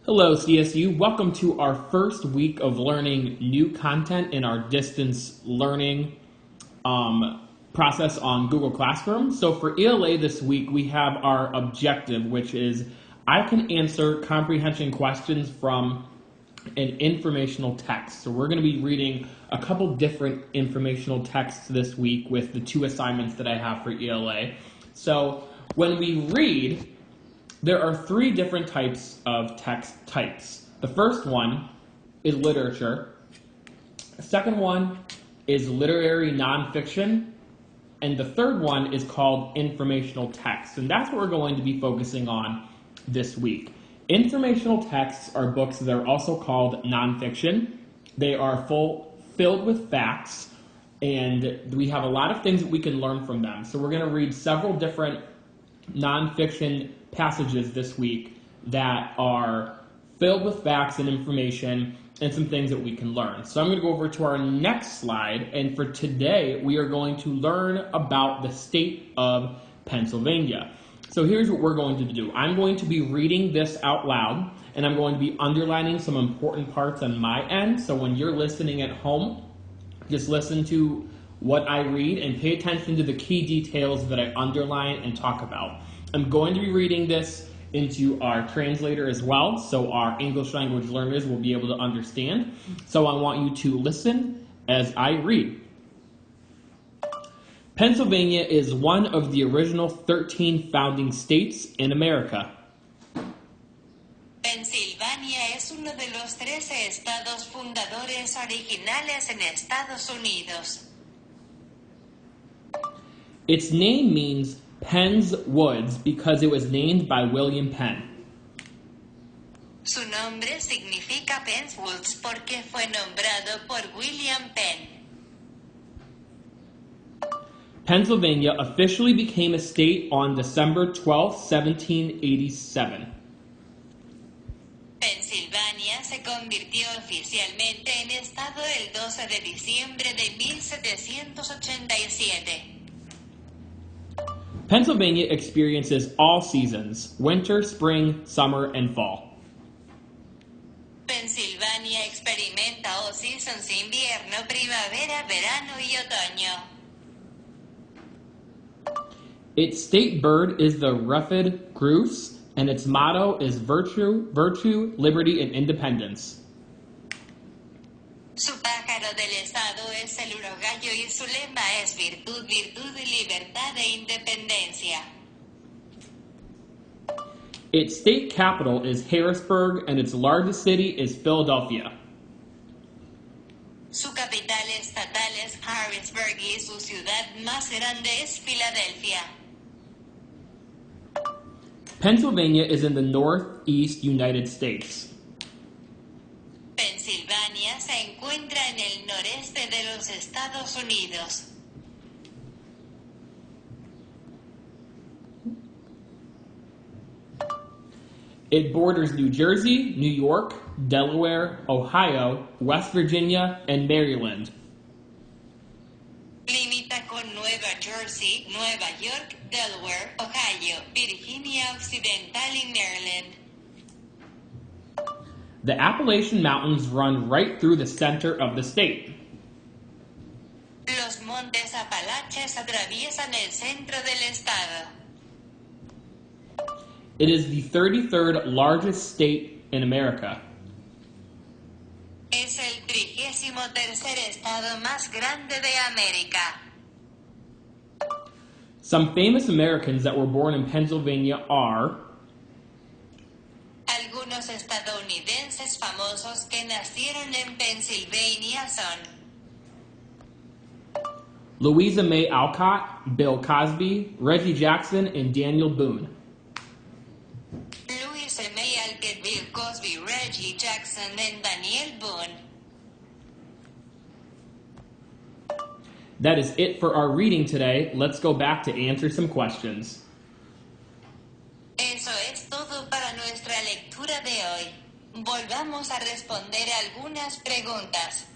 Hello CSU, welcome to our first week of learning new content in our distance learning process on Google Classroom. So for ELA this week, we have our objective, which is I can answer comprehension questions from an informational text. So we're going to be reading a couple different informational texts this week with the two assignments that I have for ELA. So when we read, there are three different types of text types. The first one is literature. The second one is literary nonfiction. And the third one is called informational text. And that's what we're going to be focusing on this week. Informational texts are books that are also called nonfiction. They are filled with facts, and we have a lot of things that we can learn from them. So we're going to read several different nonfiction passages this week that are filled with facts and information and some things that we can learn. So I'm going to go over to our next slide, and for today we are going to learn about the state of Pennsylvania. So here's what we're going to do. I'm going to be reading this out loud, and I'm going to be underlining some important parts on my end. So when you're listening at home, just listen to what I read and pay attention to the key details that I underline and talk about. I'm going to be reading this into our translator as well, so our English language learners will be able to understand. So I want you to listen as I read. Pennsylvania is one of the original 13 founding states in America. Pensilvania es uno de los 13 estados fundadores originales en Estados Unidos. Its name means Penn's Woods because it was named by William Penn. Su nombre significa Penn's Woods porque fue nombrado por William Penn. Pennsylvania officially became a state on December 12, 1787. Pensilvania se convirtió oficialmente en estado el 12 de diciembre de 1787. Pennsylvania experiences all seasons, winter, spring, summer, and fall. Pensilvania experimenta all seasons, invierno, primavera, verano y otoño. Its state bird is the ruffed grouse, and its motto is virtue, liberty, and independence. Su pájaro del estado es el urogallo y su lema es virtud, libertad e independencia. Its state capital is Harrisburg, and its largest city is Philadelphia. Su capital estatal es Harrisburg y su ciudad más grande es Filadelfia. Pennsylvania is in the northeast United States. Pensilvania se encuentra en el noreste de los Estados Unidos. It borders New Jersey, New York, Delaware, Ohio, West Virginia, and Maryland. Limita con Nueva Jersey, Nueva York, Delaware, Ohio, Virginia Occidental y Maryland. The Appalachian Mountains run right through the center of the state. Los montes Apalaches atraviesan el centro del estado. It is the 33rd largest state in America. Es el 33er estado más grande de América. Some famous Americans that were born in Pennsylvania are Algunos estadounidenses famosos que nacieron en Pensilvania son Louisa May Alcott, Bill Cosby, Reggie Jackson, and Daniel Boone. Louis M. Alcott, Bill Cosby, Reggie Jackson, and Daniel Boone. That is it for our reading today. Let's go back to answer some questions. Eso es todo para nuestra lectura de hoy. Volvamos a responder algunas preguntas.